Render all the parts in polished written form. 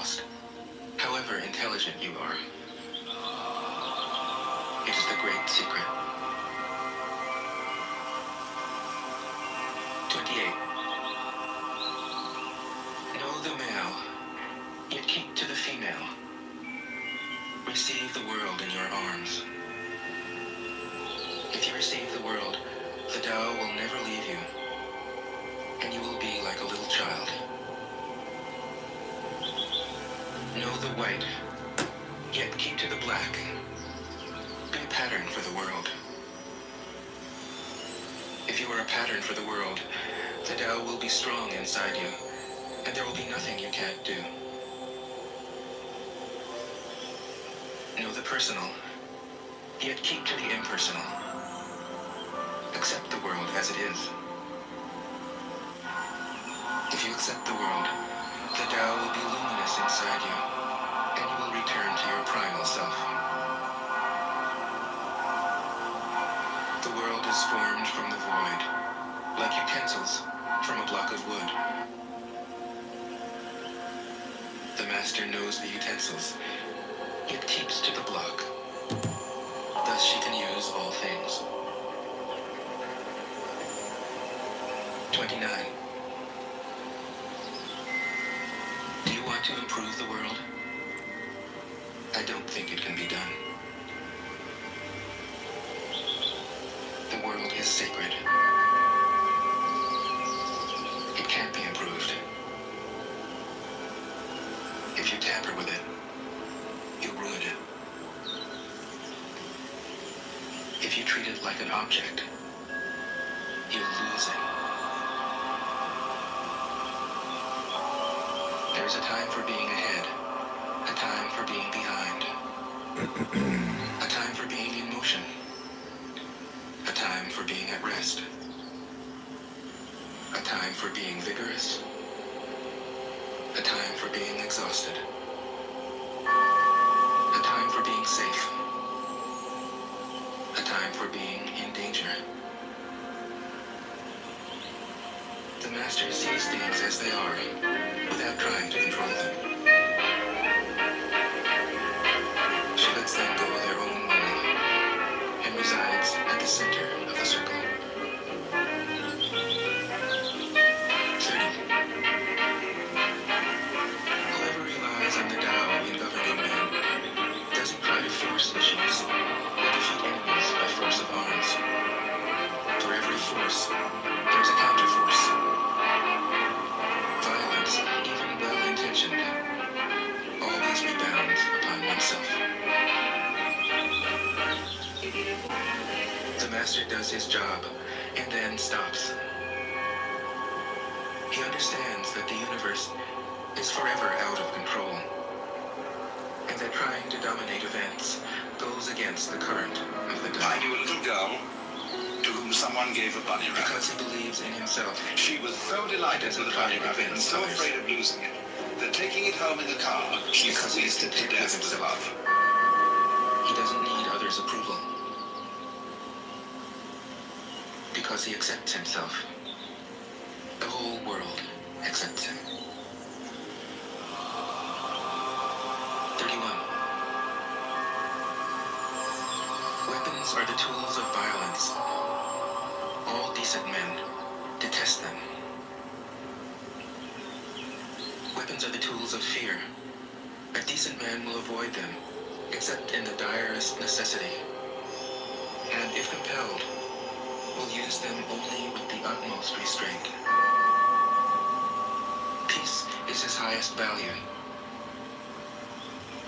lost, however intelligent you are. It is the great secret. 28. Know the male, yet keep to the female. Receive the world in your arms. If you receive the world, the Tao will never leave you, and you will be like a little child. Know the white, yet keep to the black. Be a pattern for the world. If you are a pattern for the world, the Tao will be strong inside you, and there will be nothing you can't do. Know the personal, yet keep to the impersonal. Accept the world as it is. If you accept the world, the Tao will be luminous inside you, and you will return to your primal self. The world is formed from the void, like utensils from a block of wood. The master knows the utensils, yet keeps to the block. Thus she can use all things. 29. Do you want to improve the world? I don't think it can be done. The world is sacred. It can't be improved. If you tamper with it, you'll ruin it. If you treat it like an object, you'll lose it. There's a time for being ahead, a time for being behind, a time for being in motion, a time for being at rest, a time for being vigorous, a time for being exhausted, a time for being safe, a time for being in danger. The master sees things as they are, without trying to control them. She lets them go their own way, and resides at the center of the circle. 30. Whoever relies on the Tao in governing men doesn't try to force issues or defeat enemies by force of arms. For every force, there's a counterforce. Violence, even well-intentioned, always rebounds upon oneself. The master does his job and then stops. He understands that the universe is forever out of control, and that trying to dominate events goes against the current of the Tao. I knew a little girl to whom someone gave a bunny rabbit. Because he believes in himself. She was so delighted with the bunny rabbit and so afraid of losing it that taking it home in the car, she squeezed it to death with love. He doesn't need others' approval. Because he accepts himself. The whole world accepts him. 31. Weapons are the tools of violence. All decent men detest them. Weapons are the tools of fear. A decent man will avoid them, except in the direst necessity. And if compelled, will use them only with the utmost restraint. Peace is his highest value.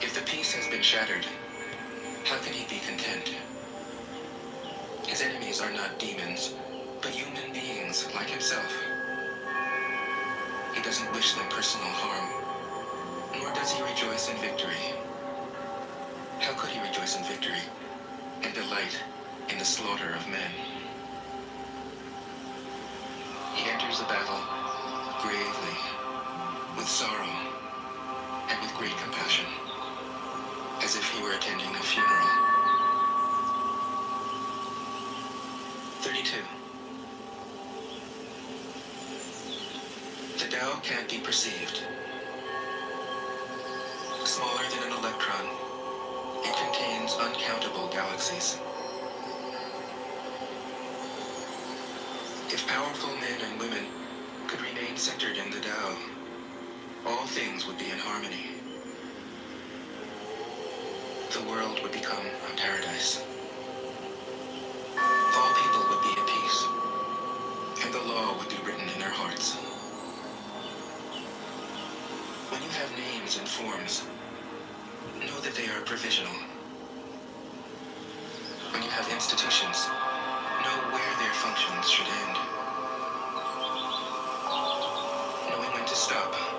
If the peace has been shattered, how can he be content? His enemies are not demons, but human beings like himself. He doesn't wish them personal harm, nor does he rejoice in victory. How could he rejoice in victory and delight in the slaughter of men? He enters the battle gravely, with sorrow, and with great compassion, as if he were attending a funeral. 32. The Tao can't be perceived. owns uncountable galaxies. If powerful men and women could remain centered in the Tao, all things would be in harmony. The world would become a paradise. All people would be at peace, and the law would be written in their hearts. When you have names and forms, know that they are provisional. When you have institutions, know where their functions should end. Knowing when to stop